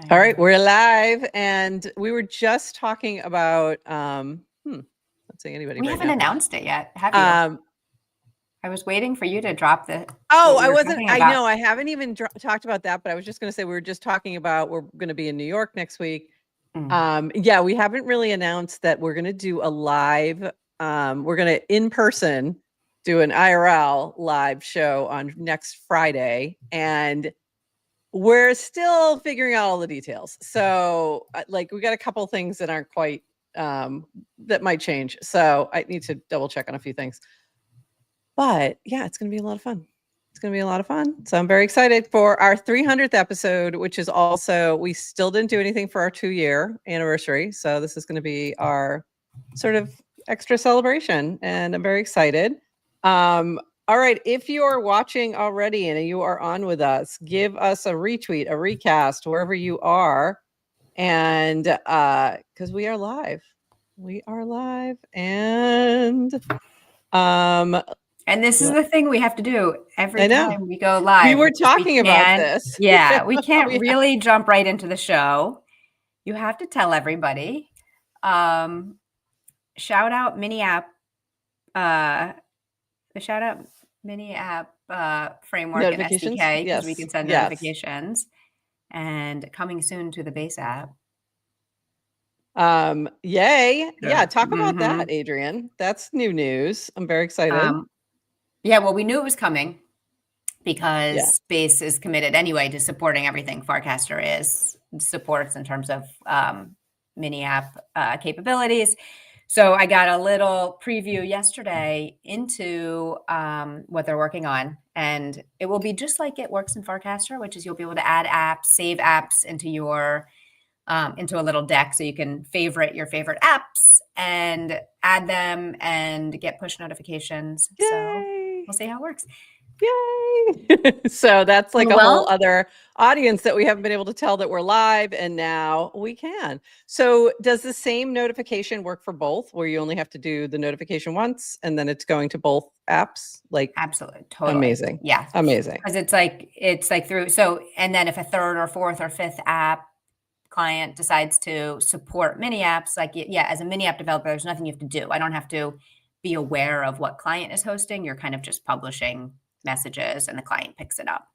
All right, we're live, and we were just talking about. Let's see, anybody. We right haven't now. announced it yet, have you? I was waiting for you to drop the. Oh, I wasn't. I know I haven't even talked about that, but I was just going to say we were just talking about we're going to be in New York next week. Yeah, we haven't really announced that we're going to do a live. We're going to in person do an IRL live show on next Friday, and we're still figuring out all the details. So like we got a couple things that aren't quite that might change. So I need to double check on a few things. But yeah, it's going to be a lot of fun. It's going to be a lot of fun. So I'm very excited for our 300th episode, which is also, we still didn't do anything for our 2-year anniversary. So this is going to be our sort of extra celebration, and I'm very excited. All right, if you are watching already and you are on with us, give us a retweet, a recast, wherever you are. And because we are live. We are live. And this is the thing we have to do every time we go live. We were talking about this. Yeah, we can't really jump right into the show. You have to tell everybody. Shout out Mini App. Shout out Mini App framework and SDK, because we can send notifications. And coming soon to the base app. Yay. Yeah, talk about that, Adrian. That's new news. I'm very excited. Yeah, well, we knew it was coming because Base is committed anyway to supporting everything Farcaster supports in terms of mini app capabilities. So I got a little preview yesterday into what they're working on, and it will be just like it works in Farcaster, which is you'll be able to add apps, save apps into your into a little deck, so you can favorite your favorite apps and add them and get push notifications. Yay. So we'll see how it works. Yay! So that's like a whole other audience that we haven't been able to tell that we're live, and now we can. So does the same notification work for both, where you only have to do the notification once and then it's going to both apps? Like absolutely, totally amazing. Yeah, amazing. Because it's like through. So and then if a third or fourth or fifth app client decides to support mini apps, like as a mini app developer, there's nothing you have to do. I don't have to be aware of what client is hosting. You're kind of just publishing messages and the client picks it up.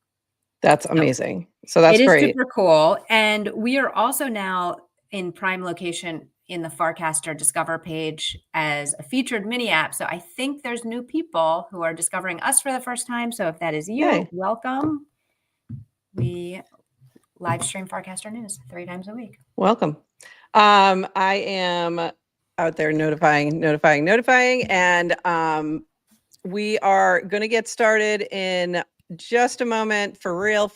That's amazing. So that's great. It is super cool. And we are also now in prime location in the Farcaster Discover page as a featured mini app. So I think there's new people who are discovering us for the first time. So if that is you, welcome. We live stream Farcaster News 3 times a week. Welcome. I am out there notifying, and we are going to get started in just a moment. For real.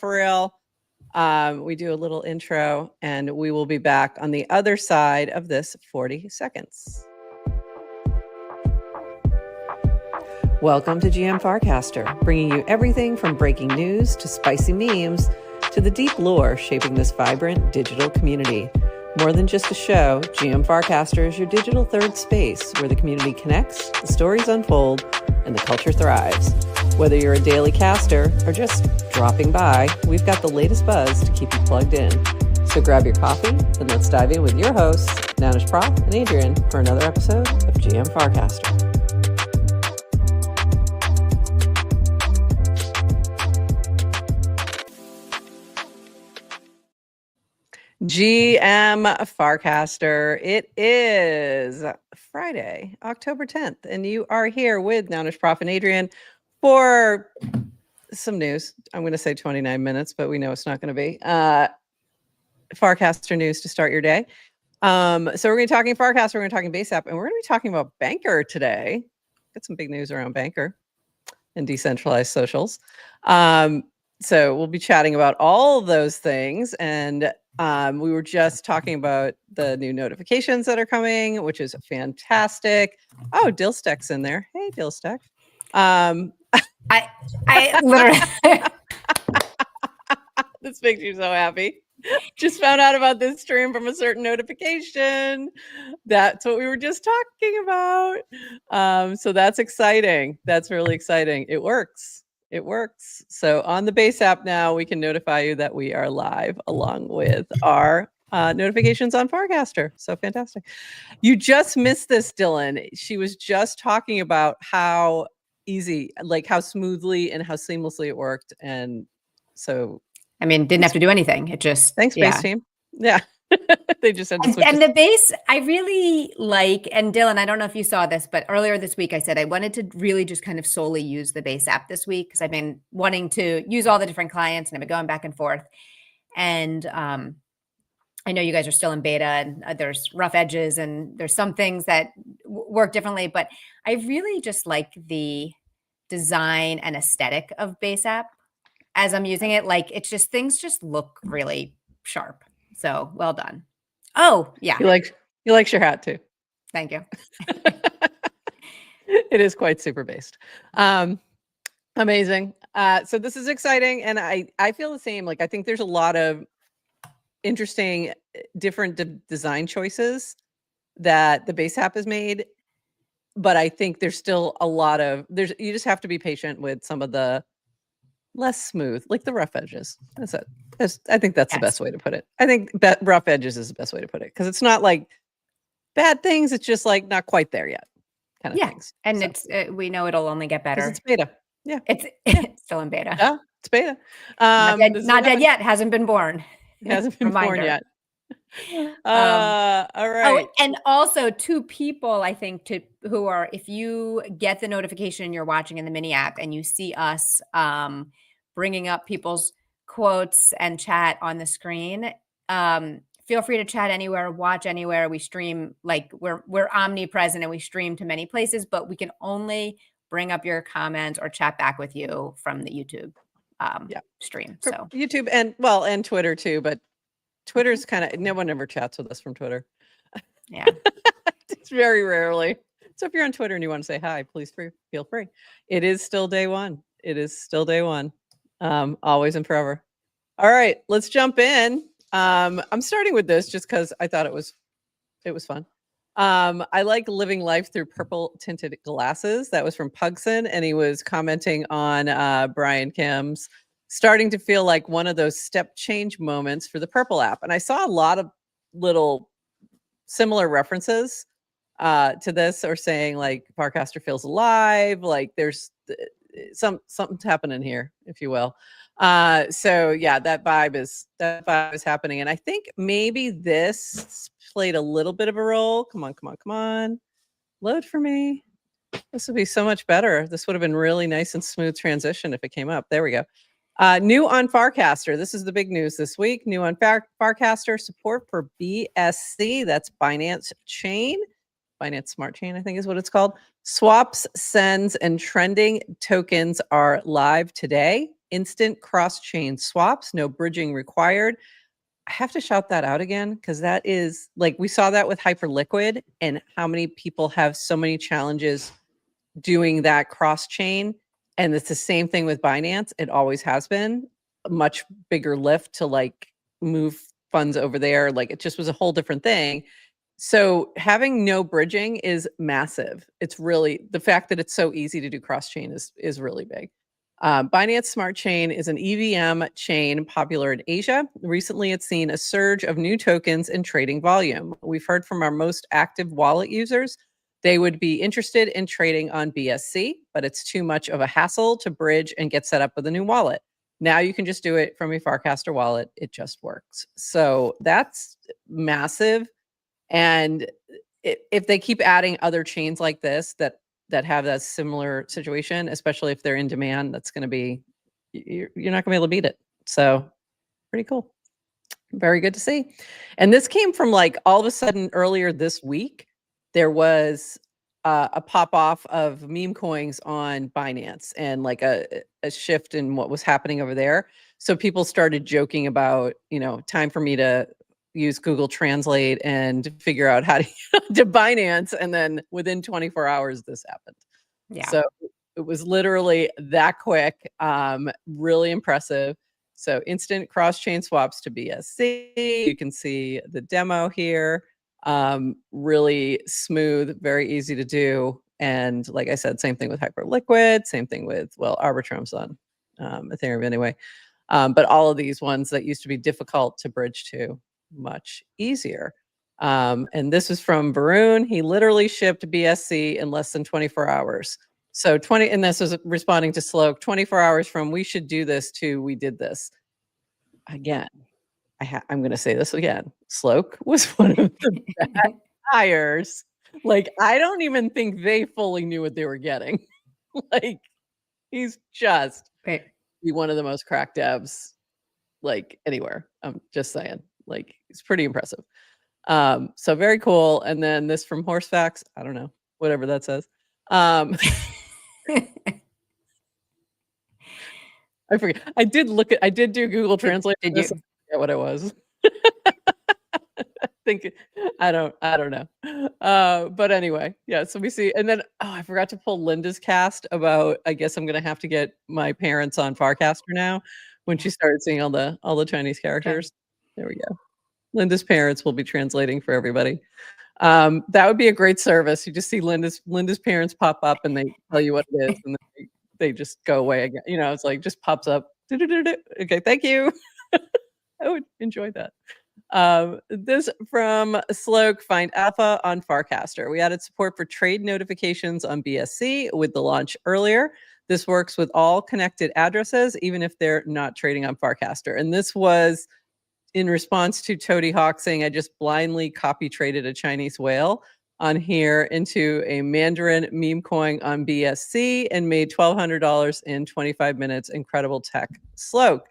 We do a little intro, and we will be back on the other side of this 40 seconds. Welcome to GM Farcaster, bringing you everything from breaking news to spicy memes to the deep lore shaping this vibrant digital community. More than just a show, GM Farcaster is your digital third space where the community connects, the stories unfold, and the culture thrives. Whether you're a daily caster or just dropping by, we've got the latest buzz to keep you plugged in. So grab your coffee and let's dive in with your hosts, Nanish Prof and Adrian, for another episode of GM Farcaster. GM Farcaster. It is Friday, October 10th, and you are here with Nanish Prof and Adrian for some news. I'm going to say 29 minutes, but we know it's not going to be. Farcaster news to start your day. So we're going to be talking Farcaster, we're going to be talking Base App, and we're going to be talking about Banker today. Got some big news around Banker and decentralized socials. So we'll be chatting about all of those things, and we were just talking about the new notifications that are coming, which is fantastic. Oh, Dillstack's in there. Hey, Dillstack. I literally this makes you so happy. Just found out about this stream from a certain notification. That's what we were just talking about. So that's exciting. That's really exciting. It works. It works. So on the Base app now, we can notify you that we are live along with our notifications on Farcaster. So fantastic. You just missed this, Dylan. She was just talking about how easy, like how smoothly and how seamlessly it worked. And so, I mean, didn't have to do anything. It just, thanks, Base team. Yeah. They just had to switch. And the Base, I really like, and Dylan, I don't know if you saw this, but earlier this week, I said I wanted to really just kind of solely use the Base app this week because I've been wanting to use all the different clients and I've been going back and forth. And I know you guys are still in beta and there's rough edges and there's some things that work differently, but I really just like the design and aesthetic of Base app as I'm using it. Like it's just, things just look really sharp. So well done. Oh yeah. You likes your hat too. Thank you. It is quite super based. Amazing. So this is exciting. And I feel the same. Like, I think there's a lot of interesting, different design choices that the Base app has made. But I think there's still a lot of, you just have to be patient with some of the less smooth, like the rough edges. That's it. I think that's the best way to put it. I think that rough edges is the best way to put it. Cause it's not like bad things. It's just like not quite there yet kind of things. And it's, we know it'll only get better. It's beta. Yeah. It's still in beta. Yeah, it's beta. Not dead yet. Hasn't been born. Hasn't been born yet. All right. Oh, and also two people, I think, who are, if you get the notification you're watching in the mini app and you see us bringing up people's quotes and chat on the screen, feel free to chat anywhere, watch anywhere. We stream, like we're omnipresent and we stream to many places, but we can only bring up your comments or chat back with you from the YouTube stream. So YouTube and Twitter too, but Twitter's kind of, no one ever chats with us from Twitter. Yeah. It's very rarely. So if you're on Twitter and you want to say hi, please feel free. It is still day one. It is still day one. Always and forever. All right, let's jump in. I'm starting with this just because I thought it was fun. I like living life through purple tinted glasses. That was from Pugson, and he was commenting on Brian Kim's starting to feel like one of those step change moments for the Purple app. And I saw a lot of little similar references to this, or saying like Farcaster feels alive, like there's something's happening here, if you will. So yeah, that vibe is happening. And I think maybe this played a little bit of a role. Come on. Load for me. This would be so much better. This would have been really nice and smooth transition if it came up. There we go. New on Farcaster. This is the big news this week. New on Farcaster, support for BSC. That's Binance Chain. Binance Smart Chain, I think is what it's called. Swaps, sends, and trending tokens are live today. Instant cross-chain swaps, no bridging required. I have to shout that out again because that is, like, we saw that with Hyperliquid and how many people have so many challenges doing that cross-chain. And it's the same thing with Binance. It always has been a much bigger lift to like move funds over there. Like it just was a whole different thing. So having no bridging is massive. It's really, the fact that it's so easy to do cross-chain is really big. Binance Smart Chain is an EVM chain popular in Asia. Recently, it's seen a surge of new tokens and trading volume. We've heard from our most active wallet users. They would be interested in trading on BSC, but it's too much of a hassle to bridge and get set up with a new wallet. Now you can just do it from a Farcaster wallet. It just works. So that's massive. And if they keep adding other chains like this that have that similar situation, especially if they're in demand, that's going to be, you're not going to be able to beat it. So pretty cool. Very good to see. And this came from like all of a sudden earlier this week, there was a pop off of meme coins on Binance and like a shift in what was happening over there. So people started joking about, time for me to use Google Translate and figure out how to Binance. And then within 24 hours, this happened. Yeah. So it was literally that quick. Really impressive. So instant cross-chain swaps to BSC. You can see the demo here. Really smooth, very easy to do. And like I said, same thing with Hyperliquid, same thing with, well, Arbitrum's on Ethereum anyway. But all of these ones that used to be difficult to bridge to, much easier. And this is from Varun. He literally shipped BSC in less than 24 hours. So and this is responding to Sloke, 24 hours from we should do this to we did this. Again, I'm going to say this again. Sloke was one of the bad hires. Like, I don't even think they fully knew what they were getting. Like, he's just be one of the most cracked devs, like, anywhere. I'm just saying. Like, it's pretty impressive. So very cool. And then this from Horsefacts. I don't know, whatever that says. I forget. I did do Google Translate. Did this. you? I forget what it was. I don't know. But anyway, yeah. So we see, and then I forgot to pull Linda's cast about. I guess I'm gonna have to get my parents on Farcaster now. When she started seeing all the Chinese characters. Okay. There we go. Linda's parents will be translating for everybody. That would be a great service. You just see Linda's parents pop up and they tell you what it is, and then they just go away again. You know, it's like just pops up. Okay, thank you. I would enjoy that. This from Sloke, find alpha on Farcaster. We added support for trade notifications on BSC with the launch earlier. This works with all connected addresses, even if they're not trading on Farcaster. And this was in response to Toady Hawk saying, I just blindly copy traded a Chinese whale on here into a Mandarin meme coin on BSC and made $1,200 in 25 minutes. Incredible tech. Sloke.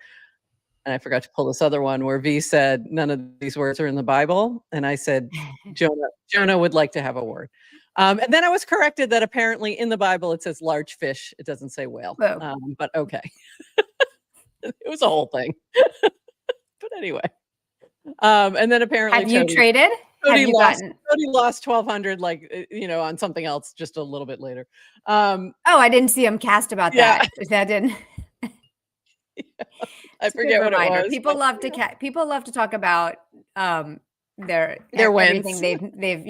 And I forgot to pull this other one where V said, none of these words are in the Bible. And I said, Jonah would like to have a word. And then I was corrected that apparently in the Bible, it says large fish. It doesn't say whale. But okay. It was a whole thing. But anyway. And then apparently have you traded? Toady lost 1,200, like, on something else just a little bit later. I didn't see him cast about that. That didn't. I forget what it was. People love to talk about their wins. Everything they've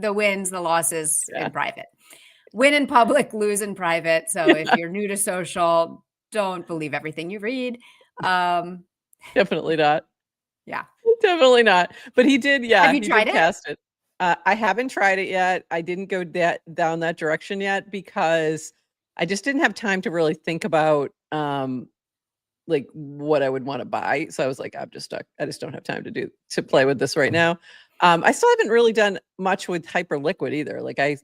the wins, the losses in private. Win in public, lose in private. So if you're new to social, don't believe everything you read. Definitely not. Yeah, definitely not. But he did. Yeah, have you tried it? Cast it. I haven't tried it yet. I didn't go down that direction yet because I just didn't have time to really think about like what I would want to buy. So I was like, I'm just stuck. I just don't have time to play with this right now. I still haven't really done much with Hyperliquid either. Like I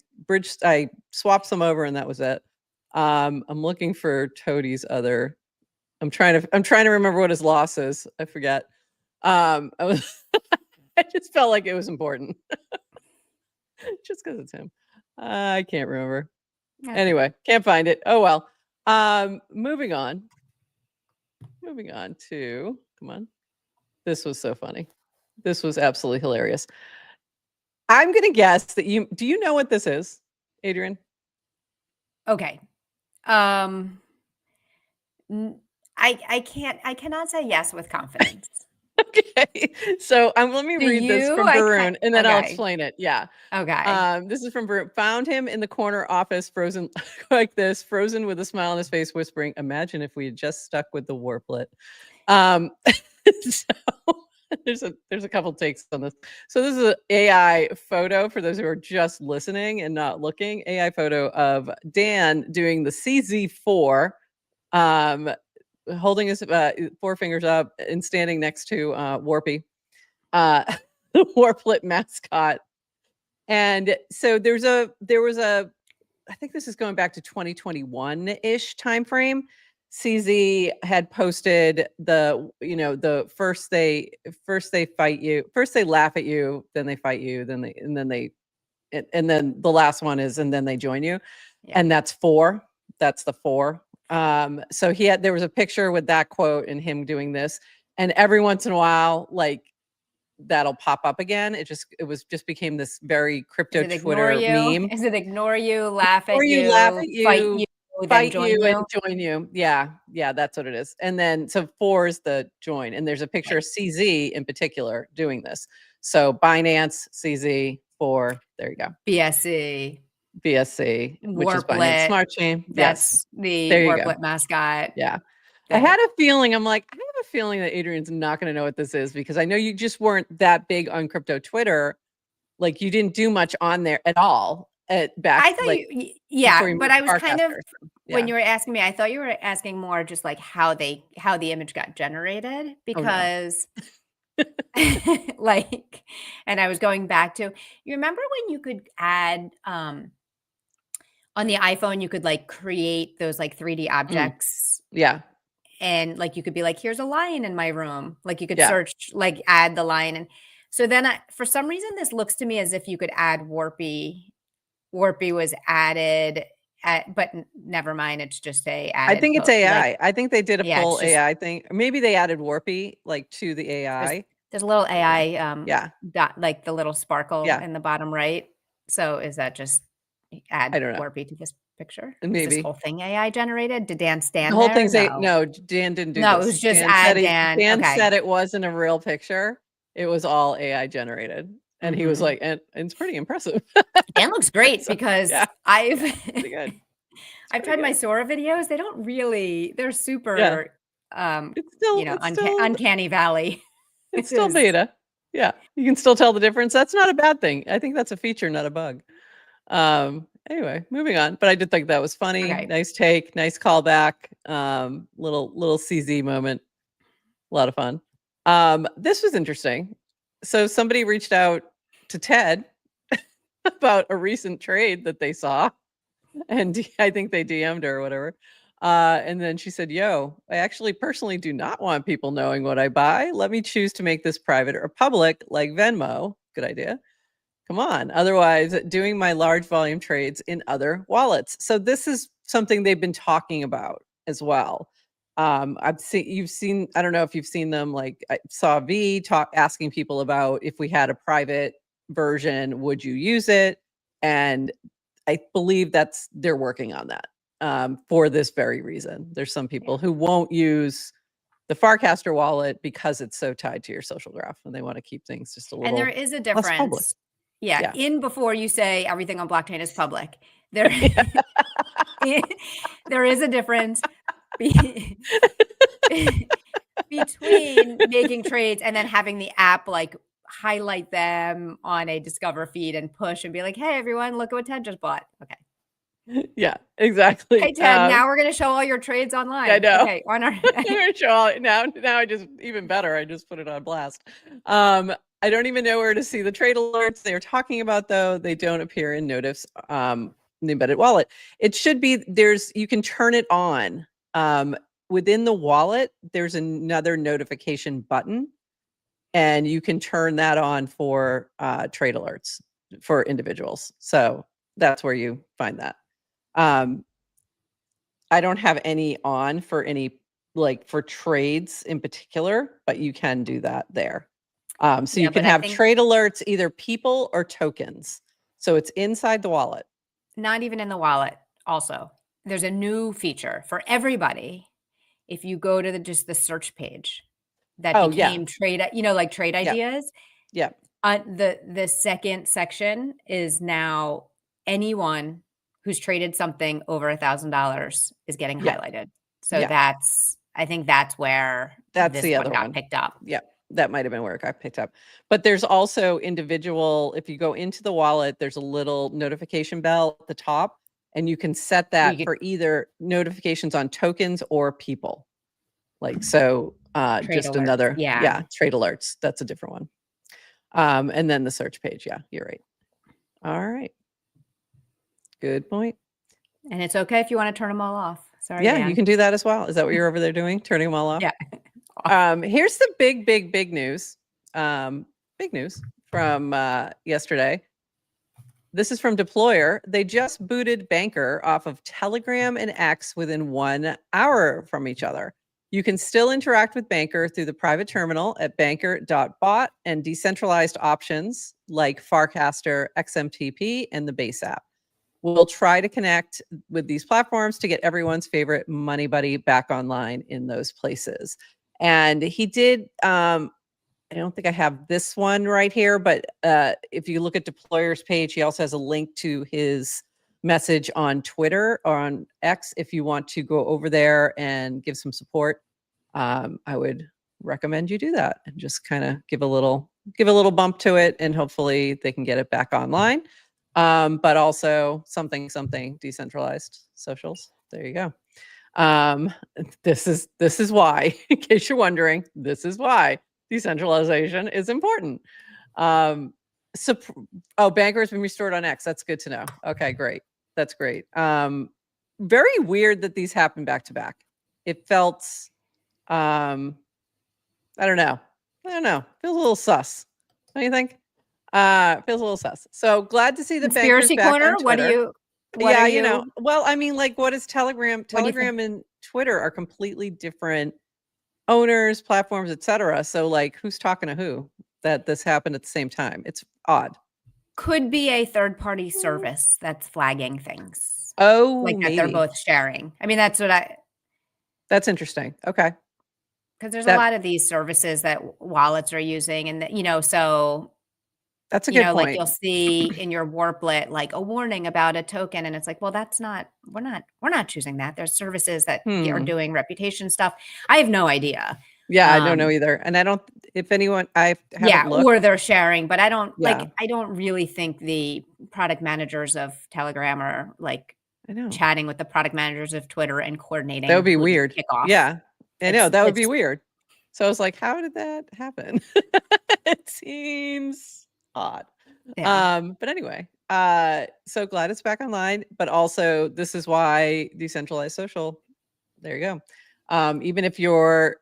swapped some over and that was it. I'm looking for Toady's other. I'm trying to remember what his loss is. I forget. I just felt like it was important. Just because it's him. I can't remember. Okay. Anyway, can't find it. Oh well. Moving on to, come on. This was so funny. This was absolutely hilarious. I'm going to guess that do you know what this is, Adrian? Okay. I cannot say yes with confidence. Okay. So let me read this from Varun and then I'll explain it. Yeah. Okay. This is from Varun. Found him in the corner office, frozen like this, frozen with a smile on his face, whispering, imagine if we had just stuck with the warplet. So there's a couple takes on this. So this is an AI photo for those who are just listening and not looking. AI photo of Dan doing the CZ4, holding his 4 fingers up and standing next to Warpy, the Warplet mascot. And so there was a, I think this is going back to 2021-ish timeframe. CZ had posted the first they fight you, first they laugh at you, then they fight you, then the last one is and then they join you. Yeah. And that's 4. That's the 4. So there was a picture with that quote and him doing this, and every once in a while, like that'll pop up again. It just became this very crypto Twitter meme. Is it ignore you, laugh at you, fight you, and join you? Yeah, that's what it is. And then so 4 is the join, and there's a picture of CZ in particular doing this. So Binance, CZ, 4. There you go. BSC. BSC, which is Binance Warplit. Smart Chain. That's the Warplit mascot. Yeah. I had a feeling, I have a feeling that Adrian's not going to know what this is, because I know you just weren't that big on crypto Twitter. Like, you didn't do much on there at all back. I thought but I was kind of, when you were asking me, I thought you were asking more just like how the image got generated, because like, and I was going back to, you remember when you could add, on the iPhone, you could like create those like 3D objects. Yeah. And like, you could be like, here's a lion in my room. Like, you could search, like add the lion. And so then for some reason, this looks to me as if you could add Warpy. Warpy was added but never mind. It's just added. I think it's AI. I think they did a full AI thing. Maybe they added Warpy like to the AI. There's a little AI dot, like the little sparkle in the bottom right. So is that just add Warpy to this picture? Maybe. Is this whole thing AI generated? Did Dan stand the whole there? thing's no, Dan didn't do no, this. It was just Dan. Dan said it wasn't a real picture. It was all AI generated. And he was like, and it's pretty impressive. Dan looks great because I've tried my my Sora videos. They don't really, they're super it's still, uncanny valley. It's still beta. Yeah. You can still tell the difference. That's not a bad thing. I think that's a feature, not a bug. Anyway, moving on. But I did think that was funny. Okay. Nice take, nice callback. Little CZ moment. A lot of fun. This was interesting. So somebody reached out to Ted about a recent trade that they saw, and I think they DM'd her or whatever. And then she said, yo, I actually personally do not want people knowing what I buy. Let me choose to make this private or public, like Venmo. Good idea. Come on. Otherwise, doing my large volume trades in other wallets. So this is something they've been talking about as well. You've seen, I don't know if you've seen them, like I saw V asking people about if we had a private version, would you use it? And I believe they're working on that for this very reason. There's some people who won't use the Farcaster wallet because it's so tied to your social graph, and they want to keep things just a little. And there is a difference. Yeah. Before you say everything on blockchain is public, there is a difference between making trades and then having the app like highlight them on a Discover feed and push and be like, hey, everyone, look at what Ted just bought. Okay. Yeah, exactly. Hey, Ted, now we're going to show all your trades online. I know. Okay, on our I'm going to show all now I just, even better, I just put it on blast. I don't even know where to see the trade alerts they were talking about, though. They don't appear in Notif's the embedded wallet. It should be, you can turn it on. Within the wallet, there's another notification button, and you can turn that on for trade alerts for individuals. So that's where you find that. I don't have any on for any, like for trades in particular, but you can do that there. So you can have trade alerts, either people or tokens. So it's inside the wallet. Not even in the wallet. Also, there's a new feature for everybody. If you go to just the search page that became trade, like trade ideas. Yeah. The second section is now anyone who's traded something over $1,000 is getting highlighted. So I think that's where this the other one got picked up. Yeah. That might have been where it got picked up. But there's also individual, if you go into the wallet, there's a little notification bell at the top, and you can set that for either notifications on tokens or people. Like, so just alerts. Another, trade alerts. That's a different one. And then the search page. Yeah, you're right. All right. Good point. And it's okay if you want to turn them all off. Sorry, yeah, Dan. You can do that as well. Is that what you're over there doing? Turning them all off? Yeah. Here's the big news. Big news from yesterday. This is from Deployer. They just booted Banker off of Telegram and X within 1 hour from each other. You can still interact with Banker through the private terminal at banker.bot and decentralized options like Farcaster, XMTP, and the Base app. We'll try to connect with these platforms to get everyone's favorite money buddy back online in those places. And he did, I don't think I have this one right here, but if you look at Deployer's page, he also has a link to his message on Twitter or on X if you want to go over there and give some support. I would recommend you do that and just kind of give a little bump to it, and hopefully they can get it back online. But also something decentralized socials. There you go. This is why, in case you're wondering, this is why decentralization is important. Banker has been restored on X. That's good to know. Okay, great. That's great. Very weird that these happen back to back. It felt, I don't know. Feels a little sus. Don't you think? Feels a little sus. So glad to see the Conspiracy bankers back corner. on What do Twitter. you? Well, I mean, like, what is Telegram? Telegram and Twitter are completely different owners, platforms, etc. So, like, who's talking to who? That this happened at the same time. It's odd. Could be a third-party service that's flagging things. Oh, like maybe. that they're both sharing. I mean, that's interesting. Okay. Because there's a lot of these services that wallets are using, and so that's a good point. Like you'll see in your Warplet like a warning about a token, and it's like, well, that's not. We're not choosing that. There's services that are doing reputation stuff. I have no idea. Yeah, I don't know either, and I don't. If anyone, I haven't looked. Or they're sharing, but I don't like. I don't really think the product managers of Telegram are like chatting with the product managers of Twitter and coordinating. That would be weird. Kickoff. Yeah, I know that would be weird. So I was like, how did that happen? It seems odd. Yeah. But anyway, so glad it's back online. But also, this is why decentralized social. There you go. Even if you're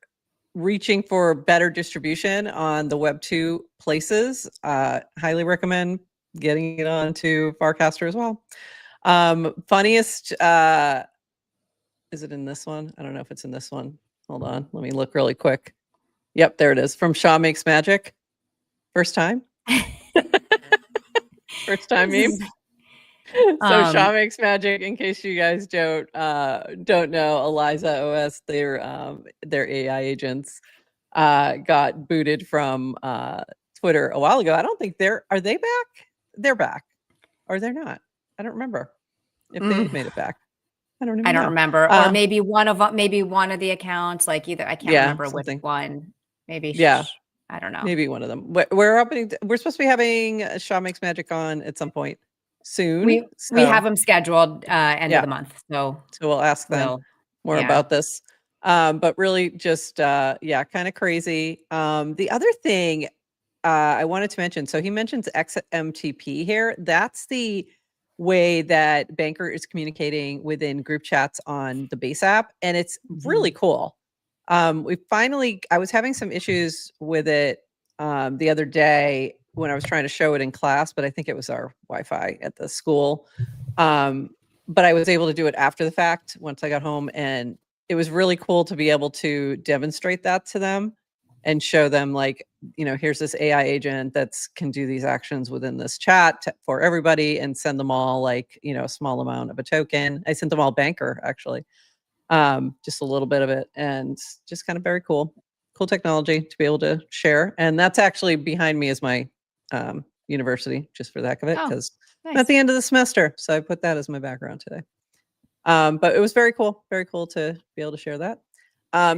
reaching for better distribution on the Web 2 places, highly recommend getting it onto Farcaster as well. Funniest, is it in this one? I don't know if it's in this one. Hold on, let me look really quick. Yep, there it is. From Shaw Makes Magic. First time. First time meme. So Shaw Makes Magic, in case you guys don't know, Eliza OS, their AI agents got booted from Twitter a while ago. I don't think are they back? They're back. Or they're not. I don't remember if they made it back. I don't remember. Or maybe one of the accounts, like either I can't remember which one. Maybe I don't know. Maybe one of them. We're supposed to be having Shaw Makes Magic on at some point soon. We have them scheduled end of the month. So we'll ask them more about this. But really just kind of crazy. The other thing I wanted to mention, so he mentions XMTP here. That's the way that Banker is communicating within group chats on the Base app, and it's really cool. I was having some issues with it the other day when I was trying to show it in class, but I think it was our Wi-Fi at the school. But I was able to do it after the fact once I got home, and it was really cool to be able to demonstrate that to them and show them, like, here's this AI agent that's can do these actions within this chat for everybody, and send them all like, a small amount of a token. I sent them all Banker, actually. Just a little bit of it, and just kind of very cool technology to be able to share. And that's actually behind me is my university, just for the heck of it, because I'm at the end of the semester. So I put that as my background today. But it was very cool to be able to share that.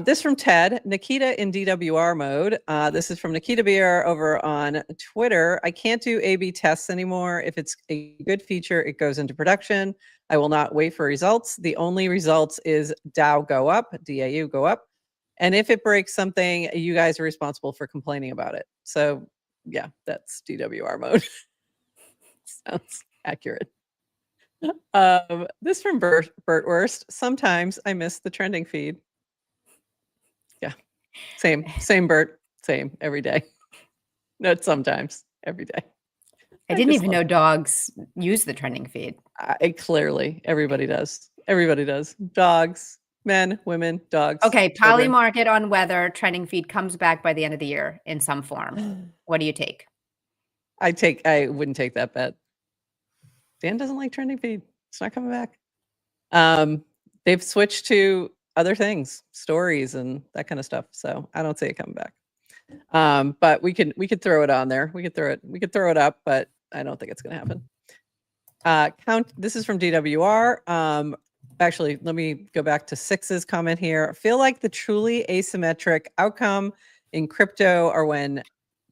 This from Ted, Nikita in DWR mode. This is from Nikita Beer over on Twitter. I can't do A/B tests anymore. If it's a good feature, it goes into production. I will not wait for results. The only results is DAO go up, DAU go up. And if it breaks something, you guys are responsible for complaining about it. So yeah, that's DWR mode. Sounds accurate. This from Bertwurst. Sometimes I miss the trending feed. Yeah, same Bert, same every day. Not sometimes, every day. I didn't even know dogs use the trending feed. Clearly, everybody does. Everybody does. Dogs, men, women, dogs. Okay, Polymarket on weather trending feed comes back by the end of the year in some form. What do you take? I wouldn't take that bet. Dan doesn't like trending feed. It's not coming back. They've switched to other things, stories and that kind of stuff. So I don't see it coming back. But we could throw it on there. We could throw it up, but I don't think it's going to happen. This is from DWR. Actually, let me go back to Six's comment here. Feel like the truly asymmetric outcome in crypto are when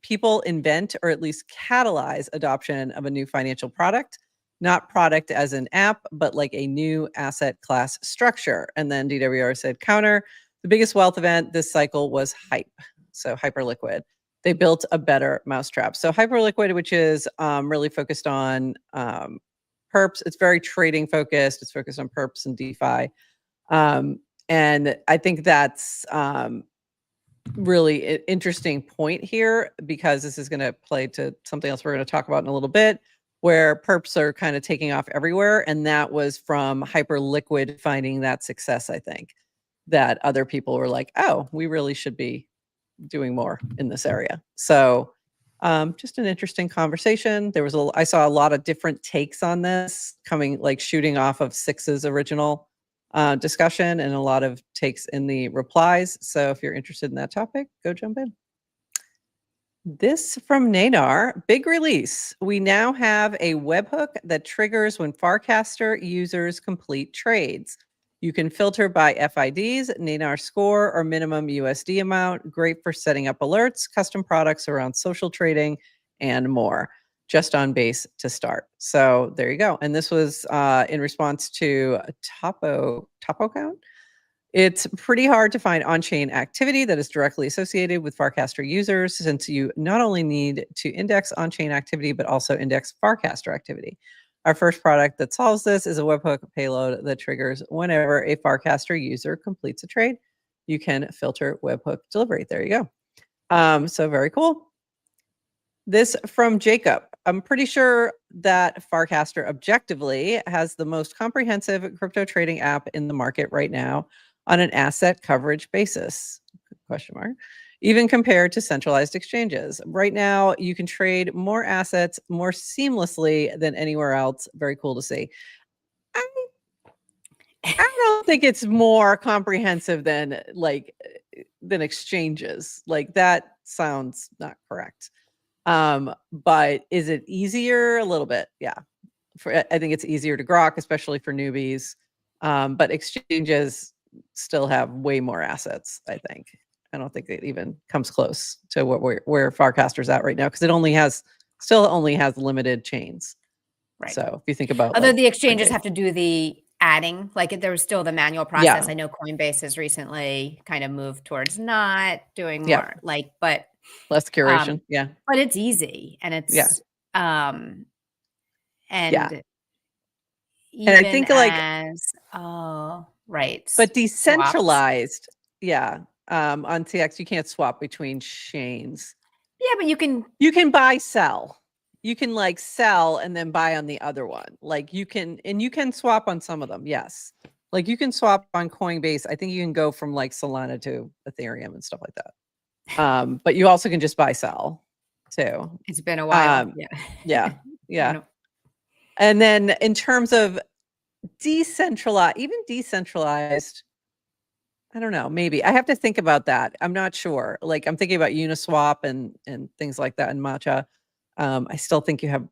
people invent or at least catalyze adoption of a new financial product, not product as an app, but like a new asset class structure. And then DWR said, counter, the biggest wealth event this cycle was hype. So Hyperliquid. They built a better mousetrap. So Hyperliquid, which is really focused on perps. It's very trading focused. It's focused on perps and DeFi. And I think that's really an interesting point here, because this is going to play to something else we're going to talk about in a little bit, where perps are kind of taking off everywhere. And that was from Hyperliquid finding that success, I think, that other people were like, oh, we really should be doing more in this area. So just an interesting conversation. I saw a lot of different takes on this coming, like shooting off of Six's original discussion, and a lot of takes in the replies. So if you're interested in that topic, go jump in. This from Nanar, big release. We now have a webhook that triggers when Farcaster users complete trades. You can filter by FIDs, Nanar score, or minimum USD amount. Great for setting up alerts, custom products around social trading, and more. Just on base to start. So there you go. And this was in response to a Topo count. It's pretty hard to find on-chain activity that is directly associated with Farcaster users, since you not only need to index on-chain activity, but also index Farcaster activity. Our first product that solves this is a webhook payload that triggers whenever a Farcaster user completes a trade. You can filter webhook delivery. There you go. So very cool. This from Jacob. I'm pretty sure that Farcaster objectively has the most comprehensive crypto trading app in the market right now on an asset coverage basis, question mark, even compared to centralized exchanges. Right now, you can trade more assets more seamlessly than anywhere else. Very cool to see. I don't think it's more comprehensive than exchanges. Like, that sounds not correct. But is it easier? A little bit, yeah. I think it's easier to grok, especially for newbies. But exchanges still have way more assets, I think. I don't think it even comes close to where Farcaster's at right now, because it still only has limited chains. Right. So if you think about, although the exchanges have to do the adding, like there was still the manual process. Yeah. I know Coinbase has recently kind of moved towards not doing more, but less curation. Yeah. But it's easy, and it's and I think right. But decentralized, swaps. On TX, you can't swap between chains. Yeah, but you can buy, sell. You can sell and then buy on the other one. You can swap on some of them. Yes. You can swap on Coinbase. I think you can go from Solana to Ethereum and stuff like that. But you also can just buy, sell too. It's been a while. Yeah. And then in terms of decentralized, I don't know, maybe I have to think about that. I'm not sure. I'm thinking about Uniswap and things like that in Matcha. I still think you have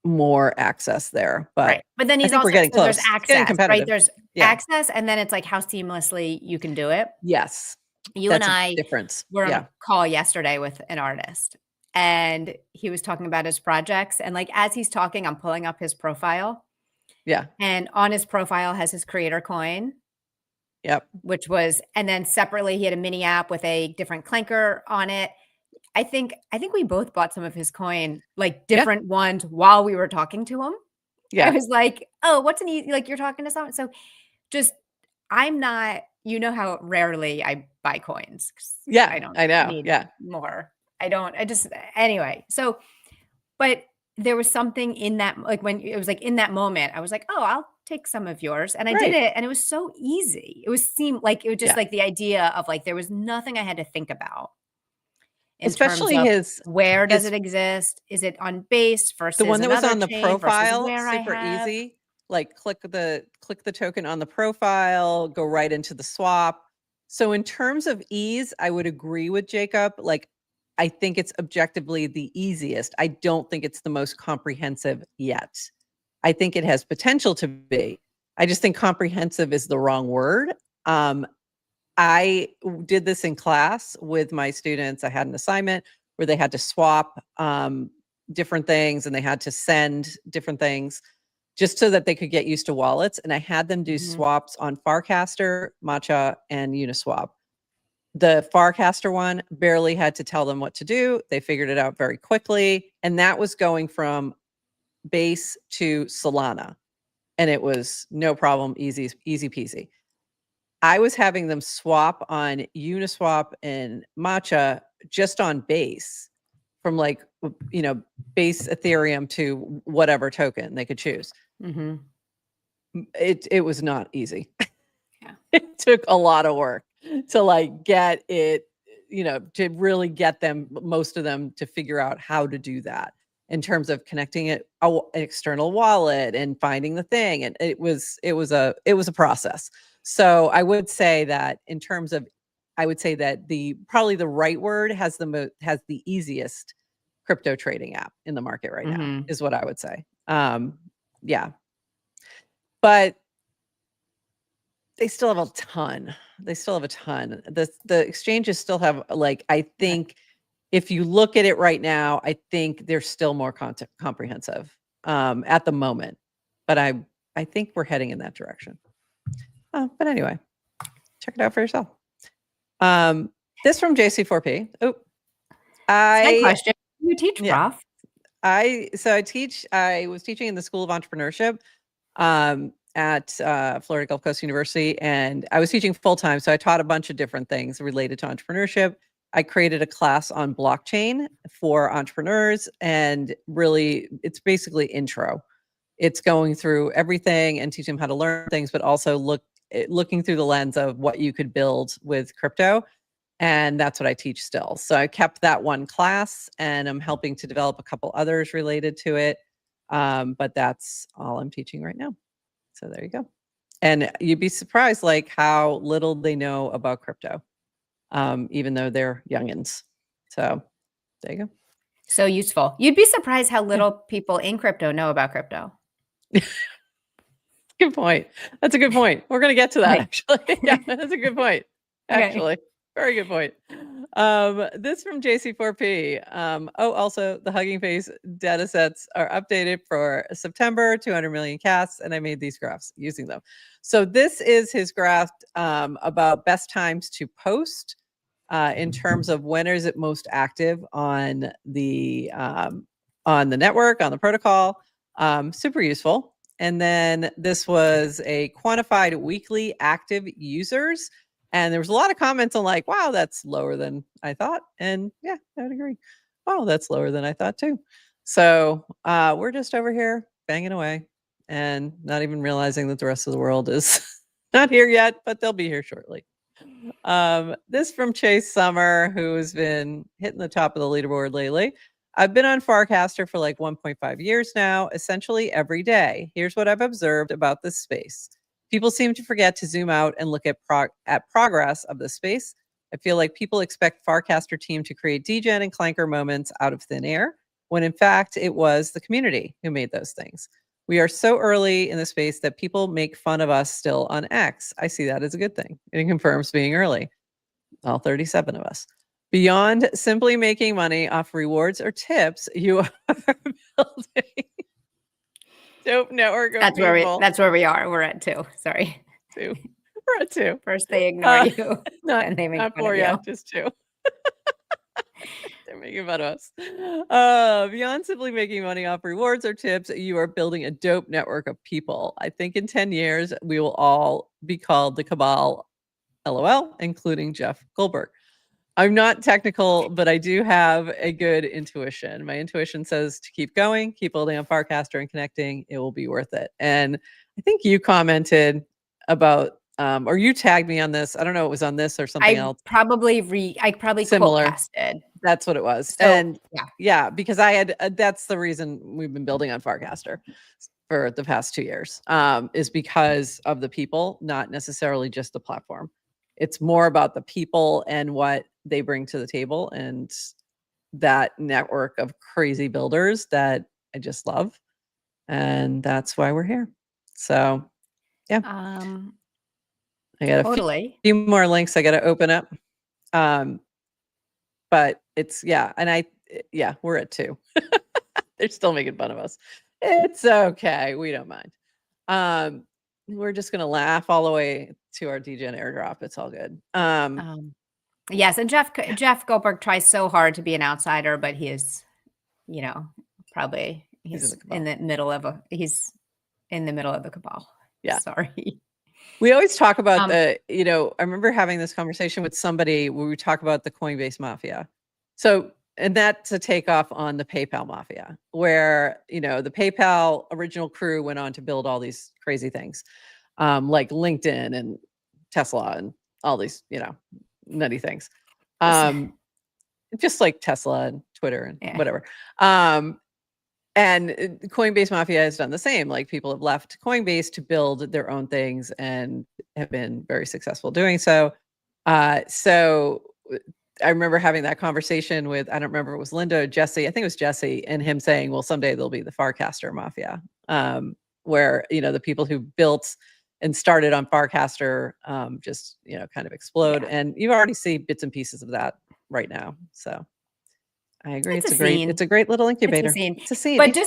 more access there, but then we're getting close. There's access, right? There's access, and then it's how seamlessly you can do it. Yes, you and I were on a call yesterday with an artist, and he was talking about his projects, and as he's talking, I'm pulling up his profile. Yeah, and on his profile has his creator coin. Yep, and then separately he had a mini app with a different clanker on it. I think we both bought some of his coin, different ones, while we were talking to him. Yeah. I was like, oh, what's an easy, you're talking to someone. So I'm not, how rarely I buy coins. Yeah. I know. Need more. Anyway. So, but there was something in that, when it was in that moment, I was like, oh, I'll take some of yours. And I did it. And it was so easy. It was the idea of there was nothing I had to think about. Especially where does it exist? Is it on base versus the one that was on the chain profile? Super easy. Click the token on the profile, go right into the swap. So in terms of ease, I would agree with Jacob. I think it's objectively the easiest. I don't think it's the most comprehensive yet. I think it has potential to be. I just think comprehensive is the wrong word. I did this in class with my students. I had an assignment where they had to swap different things and they had to send different things just so that they could get used to wallets. And I had them do swaps on Farcaster, Matcha, and Uniswap. The Farcaster one, barely had to tell them what to do. They figured it out very quickly. And that was going from Base to Solana. And it was no problem, easy peasy. I was having them swap on Uniswap and Matcha just on Base, from like, Base Ethereum to whatever token they could choose. It was not easy. Yeah. It took a lot of work to like get it, to really get them, most of them, to figure out how to do that in terms of connecting an external wallet and finding the thing. And it was a process. So I would say that in terms of, probably the right word has the easiest crypto trading app in the market right now, is what I would say. Yeah. But they still have a ton. The exchanges still have, like, I think if you look at it right now, I think they're still more comprehensive at the moment. But I think we're heading in that direction. But anyway, check it out for yourself. This from JC4P. My question. You teach, Prof? I was teaching in the School of Entrepreneurship at Florida Gulf Coast University, and I was teaching full-time. So I taught a bunch of different things related to entrepreneurship. I created a class on blockchain for entrepreneurs, and really it's basically intro. It's going through everything and teaching them how to learn things, but also looking through the lens of what you could build with crypto. And that's what I teach still. So I kept that one class, and I'm helping to develop a couple others related to it. But that's all I'm teaching right now. So there you go. And you'd be surprised like how little they know about crypto, even though they're youngins. So there you go. So useful. You'd be surprised how little people in crypto know about crypto. Good point. That's a good point. We're going to get to that, actually. Yeah, that's a good point. Actually, very good point. This from JC4P. Also, the Hugging Face data sets are updated for September, 200 million casts, and I made these graphs using them. So this is his graph about best times to post in terms of when is it most active on the network, on the protocol. Super useful. And then this was a quantified weekly active users. And there was a lot of comments on like, wow, that's lower than I thought. And yeah, I would agree. Wow, that's lower than I thought too. So we're just over here banging away and not even realizing that the rest of the world is not here yet, but they'll be here shortly. This from Chase Summer, who's been hitting the top of the leaderboard lately. I've been on Farcaster for like 1.5 years now, essentially every day. Here's what I've observed about this space. People seem to forget to zoom out and look at progress of the space. I feel like people expect Farcaster team to create degen and clanker moments out of thin air, when in fact it was the community who made those things. We are so early in the space that people make fun of us still on X. I see that as a good thing. It confirms being early. All 37 of us. Beyond simply making money off rewards or tips, you are building dope network of people. That's where we are. We're at 2. Sorry. 2. We're at 2. First they ignore you. Not 4 yet, just 2. They're making fun of us. Beyond simply making money off rewards or tips, you are building a dope network of people. I think in 10 years, we will all be called the Cabal, LOL, including Jeff Goldberg. I'm not technical, but I do have a good intuition. My intuition says to keep going, keep building on Farcaster and connecting. It will be worth it. And I think you commented about, or you tagged me on this. I don't know, it was on this or something else. I probably similar. Quote-casted. That's what it was. So, and yeah, because I had, that's the reason we've been building on Farcaster for the past 2 years, is because of the people, not necessarily just the platform. It's more about the people and what they bring to the table, and that network of crazy builders that I just love. And that's why we're here. So, yeah. I got a few more links I got to open up. But it's, and we're at 2. They're still making fun of us. It's okay. We don't mind. We're just going to laugh all the way to our DGen airdrop. It's all good. Yes. And Jeff Goldberg tries so hard to be an outsider, but he is, probably he's in the middle of the cabal. Yeah. Sorry. We always talk about I remember having this conversation with somebody where we talk about the Coinbase mafia. So, and that's a takeoff on the PayPal mafia, where, the PayPal original crew went on to build all these crazy things, like LinkedIn and Tesla and all these, nutty things. Just like Tesla and Twitter and whatever. And Coinbase Mafia has done the same. Like, people have left Coinbase to build their own things and have been very successful doing so. So I remember having that conversation with, I don't remember if it was Linda or Jesse. I think it was Jesse, and him saying, well, someday there'll be the Farcaster Mafia, where, the people who built and started on Farcaster just, kind of explode. Yeah. And you already see bits and pieces of that right now. So I agree. It's a great little incubator. It's a scene. But you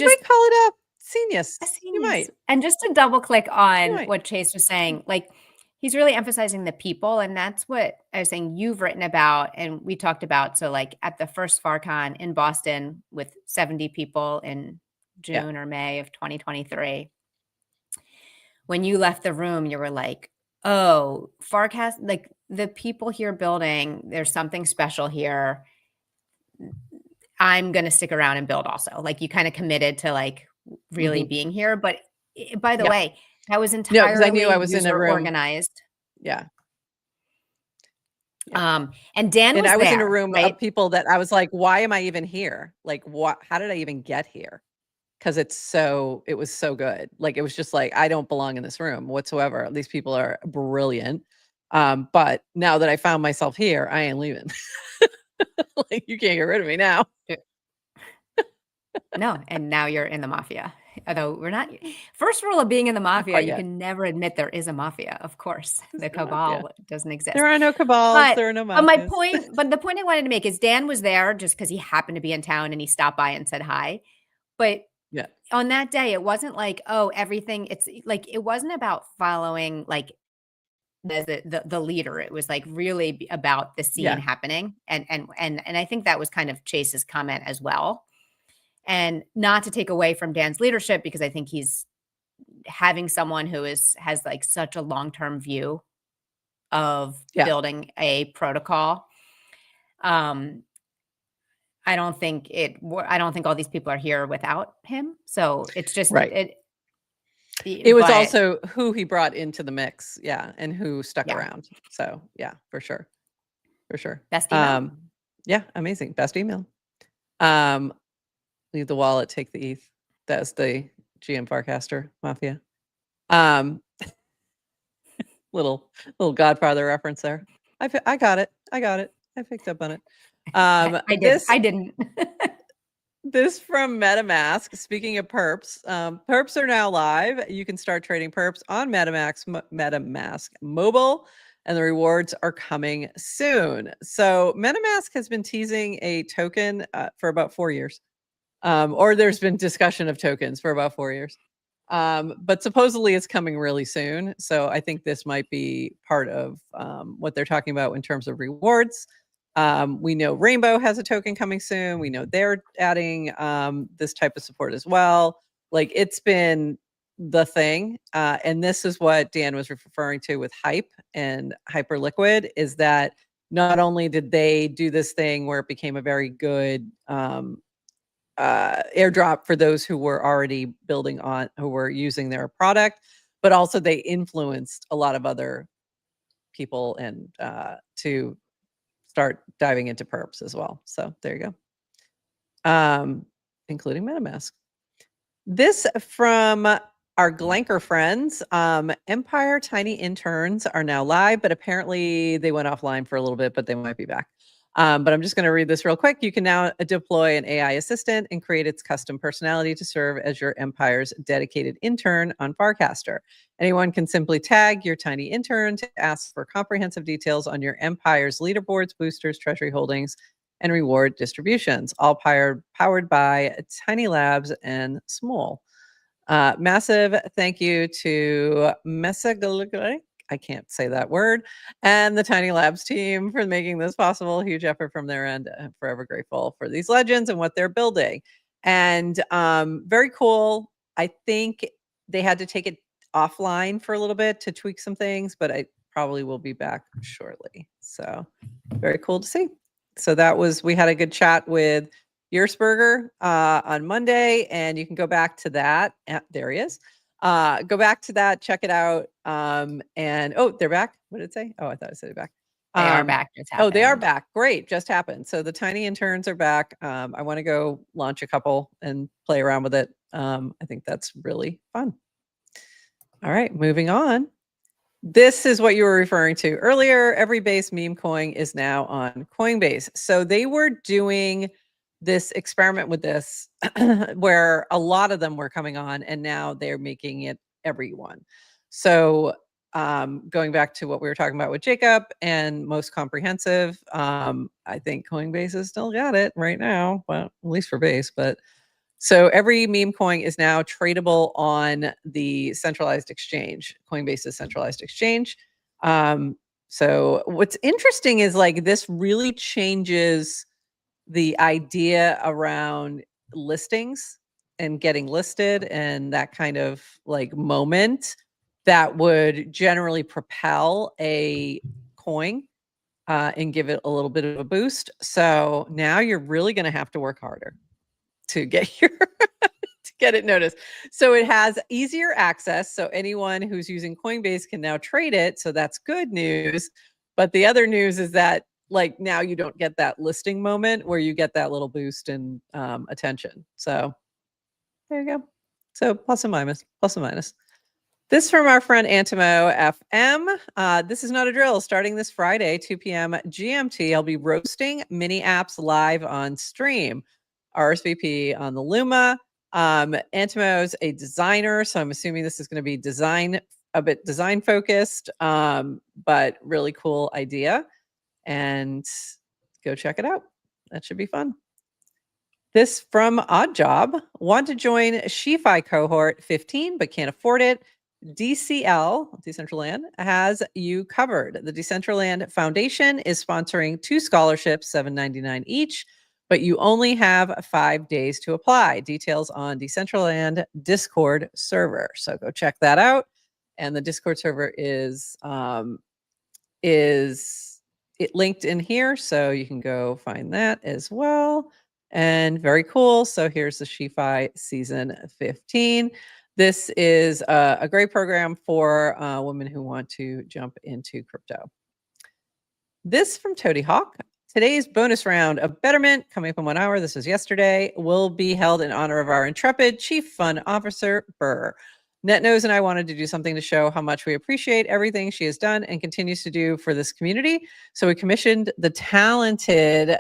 might call it a genius. You might. And just to double click on what Chase was saying, like, he's really emphasizing the people. And that's what I was saying you've written about and we talked about. So, like, at the first FarCon in Boston with 70 people in June or May of 2023, when you left the room, you were like, oh, Farcast, like, the people here building, there's something special here. I'm going to stick around and build also. Like, you kind of committed to, like, really being here. But by the way, that was entirely because I knew I was in a room organized. Yeah. And Dan was I was there, in a room of people that I was like, why am I even here? Like, how did I even get here? Because it was so good. Like, it was just like, I don't belong in this room whatsoever. These people are brilliant. But now that I found myself here, I ain't leaving. Like, you can't get rid of me now. No, and now you're in the mafia. Although we're not. First rule of being in the mafia, you can never admit there is a mafia. Of course, the cabal doesn't exist. There are no cabals. There are no mafias. But the point I wanted to make is Dan was there just because he happened to be in town and he stopped by and said hi. But on that day, it wasn't like, oh, everything. It's like, it wasn't about following like as the leader. It was like really about the scene happening, and I think that was kind of Chase's comment as well. And not to take away from Dan's leadership, because I think he's having someone who has like such a long-term view of building a protocol. I don't think all these people are here without him. So it's just it was also who he brought into the mix. Yeah. And who stuck around. So for sure. Best email. Amazing. Best email. Leave the wallet, take the ETH. That's the GM Farcaster Mafia. Little Godfather reference there. I got it. I picked up on it. I didn't. This from MetaMask. Speaking of perps, perps are now live. You can start trading perps on MetaMask mobile, and the rewards are coming soon. So MetaMask has been teasing a token for about 4 years. Or there's been discussion of tokens for about 4 years. But supposedly it's coming really soon. So I think this might be part of what they're talking about in terms of rewards. We know Rainbow has a token coming soon. We know they're adding this type of support as well. Like, it's been the thing. And this is what Dan was referring to with Hype and Hyperliquid, is that not only did they do this thing where it became a very good airdrop for those who were already building on, who were using their product, but also they influenced a lot of other people and to start diving into perps as well. So there you go. Including MetaMask. This from our Glanker friends. Empire Tiny Interns are now live, but apparently they went offline for a little bit, but they might be back. But I'm just going to read this real quick. You can now deploy an AI assistant and create its custom personality to serve as your empire's dedicated intern on Farcaster. Anyone can simply tag your tiny intern to ask for comprehensive details on your empire's leaderboards, boosters, treasury holdings, and reward distributions, all powered by Tiny Labs and Small. Massive thank you to Mesa, I can't say that word, and the Tiny Labs team for making this possible. Huge effort from their end. I'm forever grateful for these legends and what they're building. And very cool. I think they had to take it offline for a little bit to tweak some things, but I probably will be back shortly. So very cool to see. So we had a good chat with Yersberger on Monday, and you can go back to that. There he is. Go back to that, check it out. And they're back. What did it say? Oh, I thought I said it back. They are back. Oh, they are back. Great. Just happened. So the tiny interns are back. I want to go launch a couple and play around with it. I think that's really fun. All right, moving on. This is what you were referring to earlier. Every base meme coin is now on Coinbase. So they were doing this experiment with this where a lot of them were coming on, and now they're making it everyone. So going back to what we were talking about with Jacob and most comprehensive, I think Coinbase has still got it right now, well, at least for base. But so every meme coin is now tradable on the centralized exchange, Coinbase's centralized exchange. So what's interesting is like this really changes the idea around listings and getting listed and that kind of like moment that would generally propel a coin and give it a little bit of a boost. So now you're really going to have to work harder to get your to get it noticed. So it has easier access. So anyone who's using Coinbase can now trade it. So that's good news. But the other news is that like now you don't get that listing moment where you get that little boost in attention. So there you go. So plus and minus, plus and minus. This from our friend Antimo FM. This is not a drill. Starting this Friday, 2 p.m. GMT, I'll be roasting mini apps live on stream. RSVP on the Luma. Antimo's a designer, so I'm assuming this is going to be a bit design focused, but really cool idea. And go check it out. That should be fun. This from Odd Job. Want to join SheFi cohort 15 but can't afford it? DCL, Decentraland, has you covered. The Decentraland Foundation is sponsoring 2 scholarships, $7.99 each, but you only have 5 days to apply. Details on Decentraland Discord server. So go check that out. And the Discord server is it linked in here, so you can go find that as well. And very cool. So here's the SheFi season 15. This is a great program for women who want to jump into crypto. This from Toady Hawk. Today's bonus round of Betterment, coming up in 1 hour, this was yesterday, will be held in honor of our intrepid Chief Fun Officer, Burr. NetNose and I wanted to do something to show how much we appreciate everything she has done and continues to do for this community. So we commissioned the talented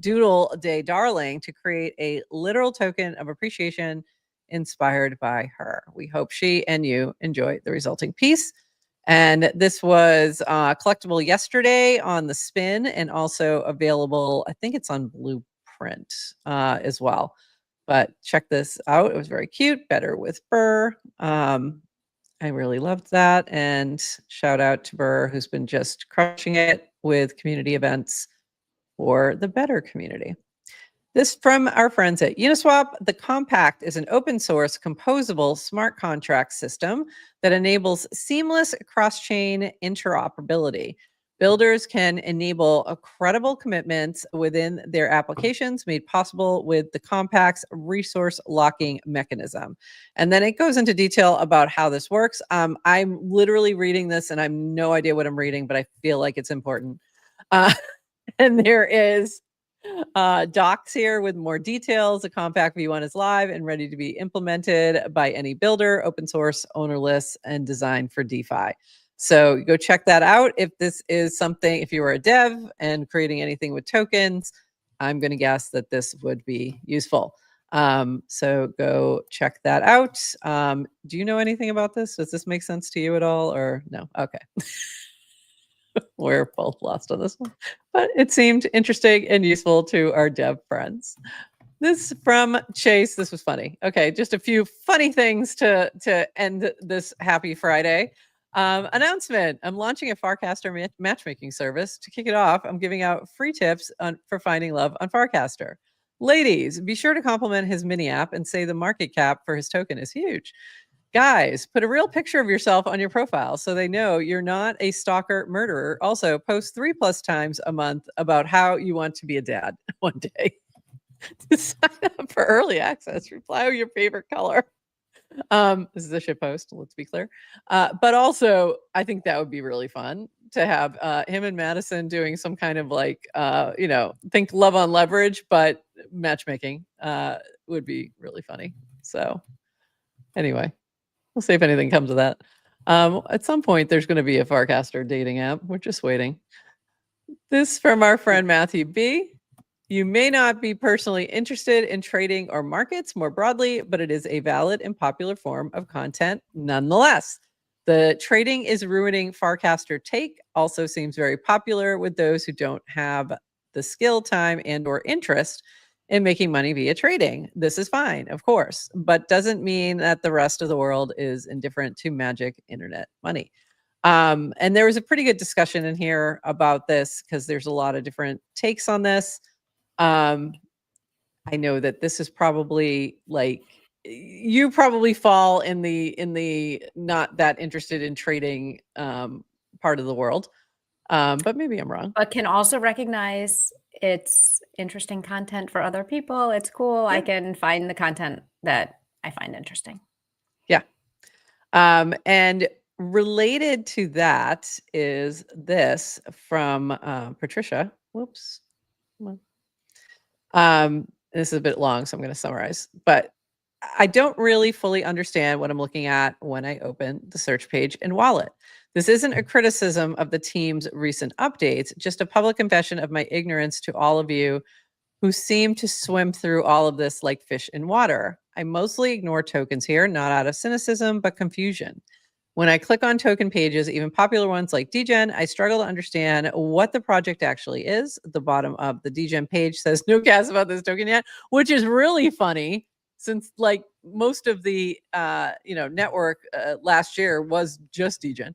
Doodle Day Darling to create a literal token of appreciation inspired by her. We hope she and you enjoy the resulting piece. And this was collectible yesterday on the spin and also available, I think it's on Blueprint as well. But check this out. It was very cute. Better with Burr. I really loved that. And shout out to Burr, who's been just crushing it with community events for the Better community. This from our friends at Uniswap. The Compact is an open source composable smart contract system that enables seamless cross-chain interoperability. Builders can enable credible commitments within their applications made possible with the Compact's resource locking mechanism. And then it goes into detail about how this works. I'm literally reading this and I have no idea what I'm reading, but I feel like it's important. And there is docs here with more details. The Compact V1 is live and ready to be implemented by any builder, open source, ownerless, and designed for DeFi. So go check that out. If this is something, if you were a dev and creating anything with tokens, I'm going to guess that this would be useful. So go check that out. Do you know anything about this? Does this make sense to you at all or no? Okay. We're both lost on this one, but it seemed interesting and useful to our dev friends. This from Chase. This was funny. Okay, just a few funny things to end this happy Friday. Announcement. I'm launching a Farcaster matchmaking service. To kick it off, I'm giving out free tips for finding love on Farcaster. Ladies, be sure to compliment his mini app and say the market cap for his token is huge. Guys, put a real picture of yourself on your profile so they know you're not a stalker murderer. Also, post 3+ times a month about how you want to be a dad one day. To sign up for early access, reply with your favorite color. This is a shit post, let's be clear. But also, I think that would be really fun to have him and Madison doing some kind of like, think love on leverage, but matchmaking would be really funny. So anyway, we'll see if anything comes of that. At some point, there's going to be a Farcaster dating app. We're just waiting. This from our friend Matthew B. You may not be personally interested in trading or markets more broadly, but it is a valid and popular form of content nonetheless. The trading is ruining Farcaster take also seems very popular with those who don't have the skill, time, and or interest in making money via trading. This is fine, of course, but doesn't mean that the rest of the world is indifferent to magic internet money. And there was a pretty good discussion in here about this because there's a lot of different takes on this. I know that this is probably like you probably fall in the not that interested in trading part of the world. But maybe I'm wrong. But can also recognize it's interesting content for other people. It's cool. Yeah. I can find the content that I find interesting. Yeah. And related to that is this from Patricia. Whoops. This is a bit long, so I'm going to summarize. But I don't really fully understand what I'm looking at when I open the search page in Wallet. This isn't a criticism of the team's recent updates, just a public confession of my ignorance to all of you who seem to swim through all of this like fish in water. I mostly ignore tokens here, not out of cynicism, but confusion. When I click on token pages, even popular ones like DGen, I struggle to understand what the project actually is. The bottom of the DGen page says no gas about this token yet, which is really funny since like most of the network last year was just DGen.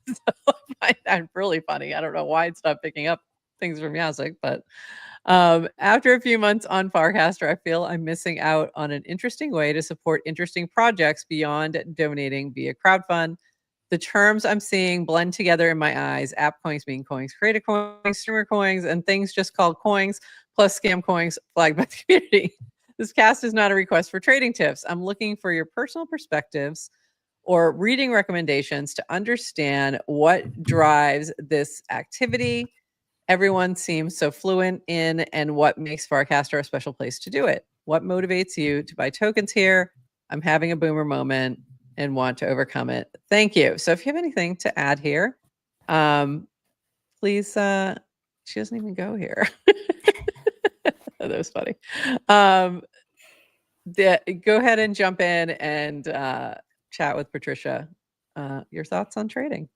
So I find that really funny. I don't know why it's not picking up things from Yasik, but after a few months on Farcaster, I feel I'm missing out on an interesting way to support interesting projects beyond donating via crowdfund. The terms I'm seeing blend together in my eyes: app coins, meme coins, creator coins, streamer coins, and things just called coins, plus scam coins flagged by the community. This cast is not a request for trading tips. I'm looking for your personal perspectives or reading recommendations to understand what drives this activity. Everyone seems so fluent in, and what makes Farcaster a special place to do it. What motivates you to buy tokens here? I'm having a boomer moment and want to overcome it. Thank you. So if you have anything to add here, please, she doesn't even go here. That was funny. Go ahead and jump in and chat with Patricia. Your thoughts on trading.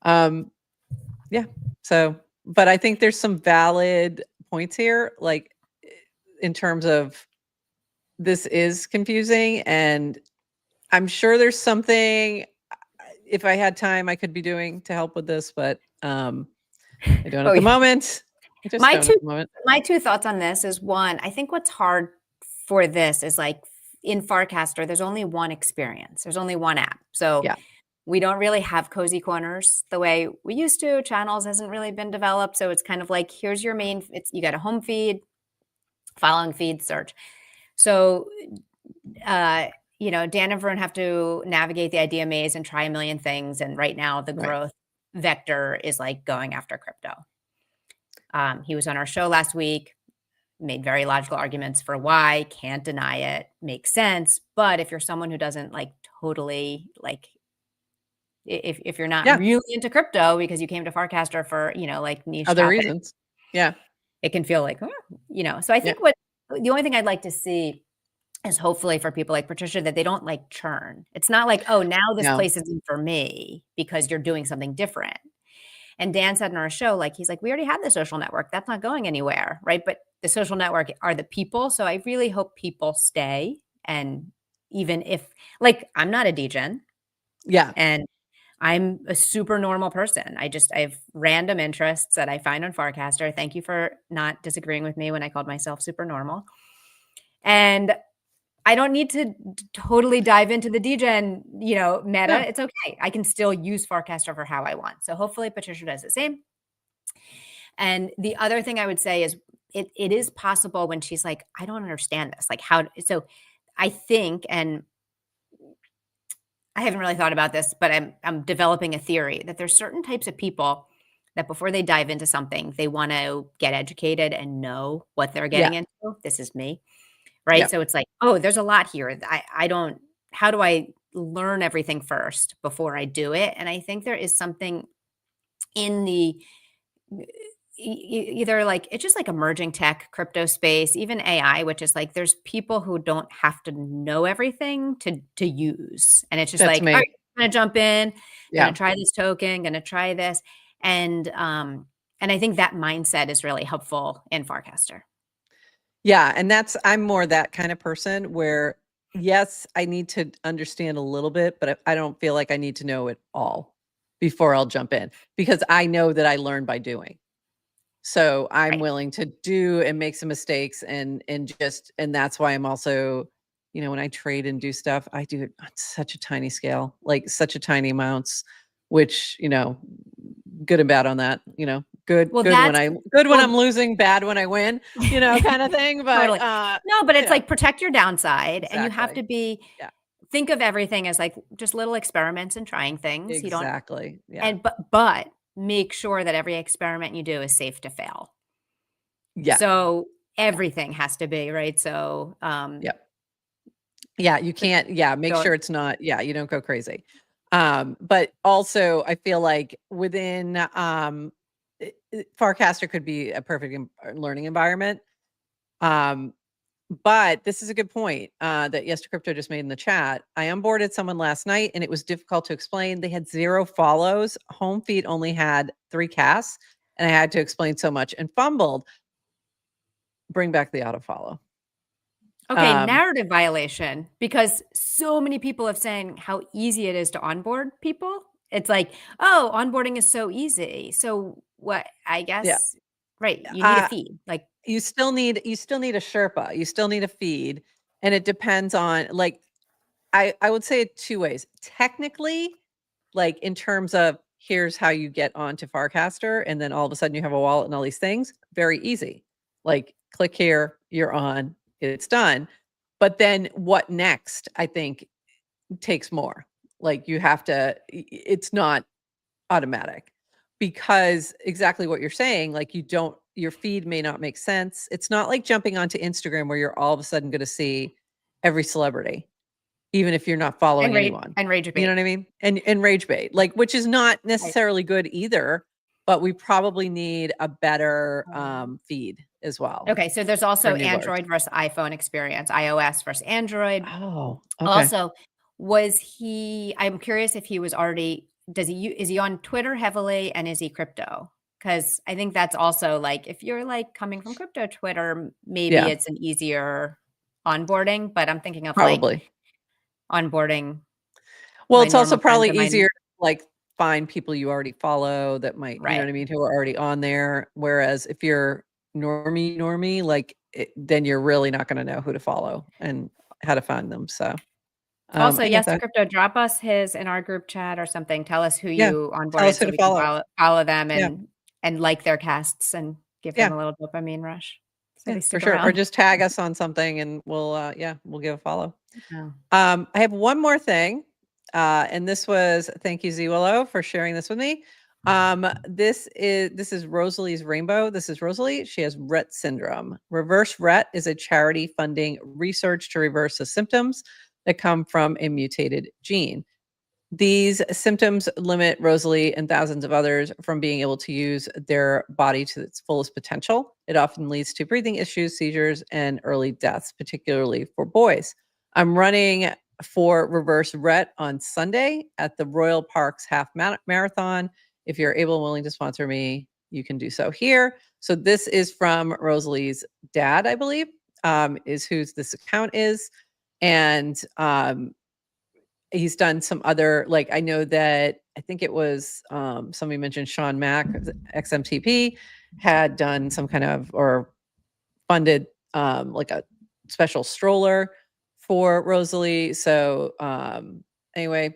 Yeah, so, but I think there's some valid points here, like in terms of this is confusing, and I'm sure there's something, if I had time, I could be doing to help with this, but I don't at the moment. My two thoughts on this is, one, I think what's hard for this is like in Farcaster, there's only one experience. There's only one app. So yeah. We don't really have cozy corners the way we used to. Channels hasn't really been developed. So it's kind of like, here's your main, you got a home feed, following feed, search. So, Dan and Vern have to navigate the idea maze and try a million things. And right now the growth vector is like going after crypto. He was on our show last week, made very logical arguments for why, can't deny it, makes sense. But if you're someone who doesn't like totally like if you're not really into crypto because you came to Farcaster for, like niche other topics, reasons. Yeah. it can feel like, so I think the only thing I'd like to see is hopefully for people like Patricia that they don't like churn. It's not like, oh, now this place isn't for me because you're doing something different. And Dan said in our show, like, he's like, we already have the social network. That's not going anywhere. Right. But the social network are the people. So I really hope people stay. And even if, like, I'm not a degen. Yeah. And I'm a super normal person. I have random interests that I find on Farcaster. Thank you for not disagreeing with me when I called myself super normal. And I don't need to totally dive into the degen, meta. No. It's okay. I can still use Farcaster for how I want. So hopefully Patricia does the same. And the other thing I would say is it is possible when she's like, I don't understand this. Like so I think, and I haven't really thought about this, but I'm developing a theory that there's certain types of people that before they dive into something, they want to get educated and know what they're getting into. This is me. Right. Yep. So it's like, oh, there's a lot here. How do I learn everything first before I do it? And I think there is something in the either like, it's just like emerging tech, crypto space, even AI, which is like, there's people who don't have to know everything to use. And it's just like, all right, I'm going to jump in, going to try this token, going to try this. And I think that mindset is really helpful in Farcaster. Yeah. And I'm more that kind of person where, yes, I need to understand a little bit, but I don't feel like I need to know it all before I'll jump in, because I know that I learn by doing. So I'm willing to do and make some mistakes and that's why I'm also, when I trade and do stuff, I do it on such a tiny scale, like such a tiny amounts, which, good and bad on that, good when I'm losing, bad when I win, kind of thing. But totally. No, but it's like protect your downside. Exactly. And you have to be think of everything as like just little experiments and trying things. Exactly. But make sure that every experiment you do is safe to fail. Yeah. So everything has to be right. So yeah, you can't, make sure it's not, you don't go crazy. But also I feel like within Farcaster could be a perfect learning environment. But this is a good point that Yes to Crypto just made in the chat. I onboarded someone last night and it was difficult to explain. They had 0 follows. Home feed only had 3 casts and I had to explain so much and fumbled. Bring back the auto follow. Okay, narrative violation, because so many people have saying how easy it is to onboard people. It's like, oh, onboarding is so easy. So what, I guess, right. You need a feed. Like you still need a Sherpa. You still need a feed. And it depends on like, I would say it 2 ways. Technically, like in terms of here's how you get onto Farcaster. And then all of a sudden you have a wallet and all these things. Very easy. Like click here, you're on, it's done. But then what next, I think takes more. Like you have to, it's not automatic because exactly what you're saying, like your feed may not make sense. It's not like jumping onto Instagram where you're all of a sudden going to see every celebrity, even if you're not following anyone. And rage bait. You know what I mean? And rage bait, like, which is not necessarily good either, but we probably need a better feed as well. Okay. So there's also Android versus iPhone experience, iOS versus Android. Oh, okay. Also, I'm curious if he was already, is he on Twitter heavily and is he crypto? Because I think that's also like, if you're like coming from crypto Twitter, maybe it's an easier onboarding, but I'm thinking of probably like onboarding. Well, it's also probably easier to like find people you already follow that might, you know what I mean, who are already on there. Whereas if you're normie, like then you're really not going to know who to follow and how to find them. So also, Yes to Crypto, drop us his in our group chat or something. Tell us who you onboarded so we can follow them and like their casts and give them a little dopamine rush. So for sure. Or just tag us on something and we'll give a follow. I have one more thing. And this was, thank you, Zwillow, for sharing this with me. This is Rosalie's Rainbow. This is Rosalie. She has Rett syndrome. Reverse Rett is a charity funding research to reverse the symptoms that come from a mutated gene. These symptoms limit Rosalie and thousands of others from being able to use their body to its fullest potential. It often leads to breathing issues, seizures, and early deaths, particularly for boys. I'm running for Reverse Rett on Sunday at the Royal Parks Half Marathon. If you're able and willing to sponsor me, you can do so here. So this is from Rosalie's dad, I believe, is whose this account is. And he's done some other, like, I know that, I think it was somebody mentioned Sean Mack, XMTP, had done some kind of, or funded like a special stroller for Rosalie. So anyway,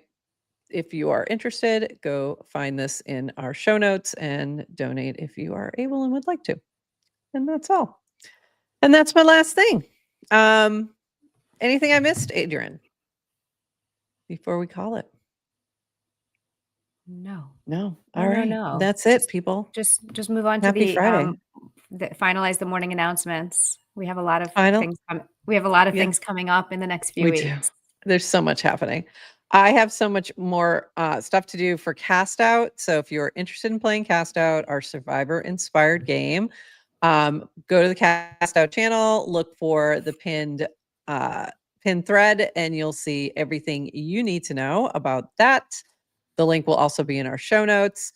if you are interested, go find this in our show notes and donate if you are able and would like to. And that's all. And that's my last thing. Anything I missed, Adrian, before we call it? No. All right. No. That's it, people. Just move on Happy to Friday. Finalize the morning announcements. We have a lot of things. We have a lot of things coming up in the next few weeks. Do. There's so much happening. I have so much more stuff to do for Cast Out. So if you're interested in playing Cast Out, our survivor-inspired game, go to the Cast Out channel, look for the pinned thread, and you'll see everything you need to know about that. The link will also be in our show notes.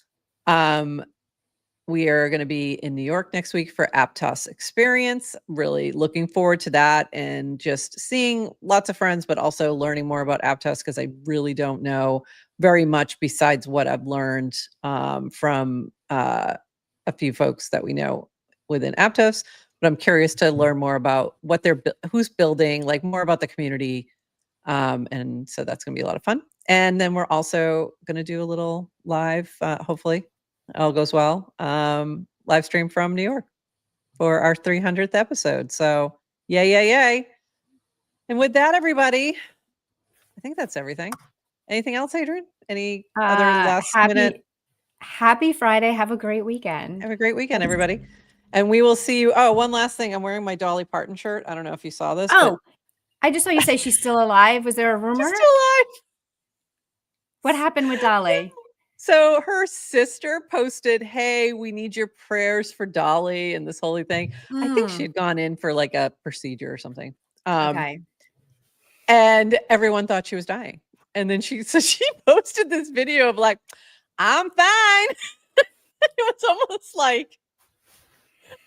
We are going to be in New York next week for Aptos Experience. Really looking forward to that and just seeing lots of friends, but also learning more about Aptos, because I really don't know very much besides what I've learned from a few folks that we know within Aptos. But I'm curious to learn more about what who's building, like more about the community. And so that's going to be a lot of fun. And then we're also going to do a little live, hopefully all goes well, live stream from New York for our 300th episode. So yay. And with that, everybody, I think that's everything. Anything else, Adrian? Any other last minute? Happy Friday. Have a great weekend. Have a great weekend, everybody. And we will see you. Oh, one last thing. I'm wearing my Dolly Parton shirt. I don't know if you saw this. Oh, I just saw you say she's still alive. Was there a rumor? She's still alive. What happened with Dolly? So her sister posted, "Hey, we need your prayers for Dolly," and this holy thing. I think she had gone in for like a procedure or something. Okay. And everyone thought she was dying. And then she posted this video of like, "I'm fine." It was almost like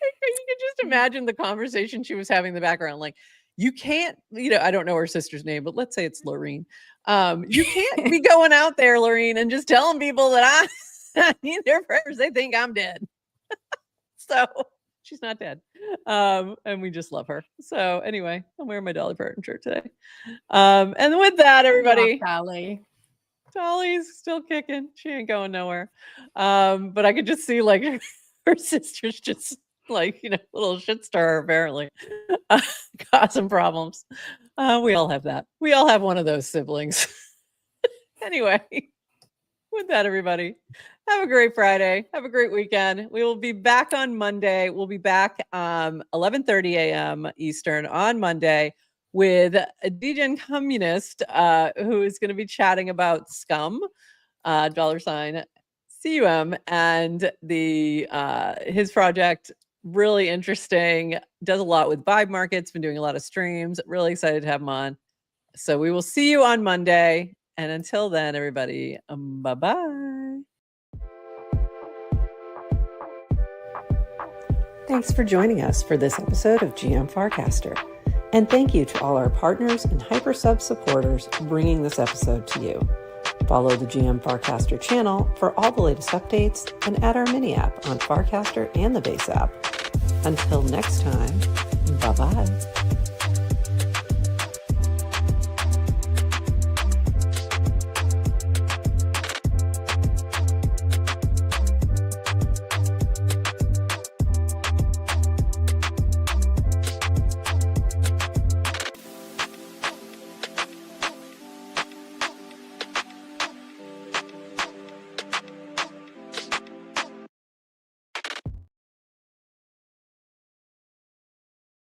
you could just imagine the conversation she was having in the background. Like, you can't, I don't know her sister's name, but let's say it's Lorene. You can't be going out there, Lorene, and just telling people that I need their prayers. They think I'm dead. So she's not dead. And we just love her. So anyway, I'm wearing my Dolly Parton shirt today. And with that, everybody, Dolly's still kicking. She ain't going nowhere. But I could just see like her sister's just like, little shit star apparently, causing problems. We all have that. We all have one of those siblings. Anyway, with that, everybody, have a great Friday. Have a great weekend. We will be back on Monday. We'll be back 11:30 a.m. Eastern on Monday with a Degen Communist who is going to be chatting about Scum, $CUM, and his project. Really interesting. Does a lot with Vibe Markets. Been doing a lot of streams. Really excited to have him on. So we will see you on Monday. And until then, everybody, bye-bye. Thanks for joining us for this episode of GM Farcaster. And thank you to all our partners and HyperSub supporters bringing this episode to you. Follow the GM Farcaster channel for all the latest updates and add our mini app on Farcaster and the base app. Until next time, bye-bye.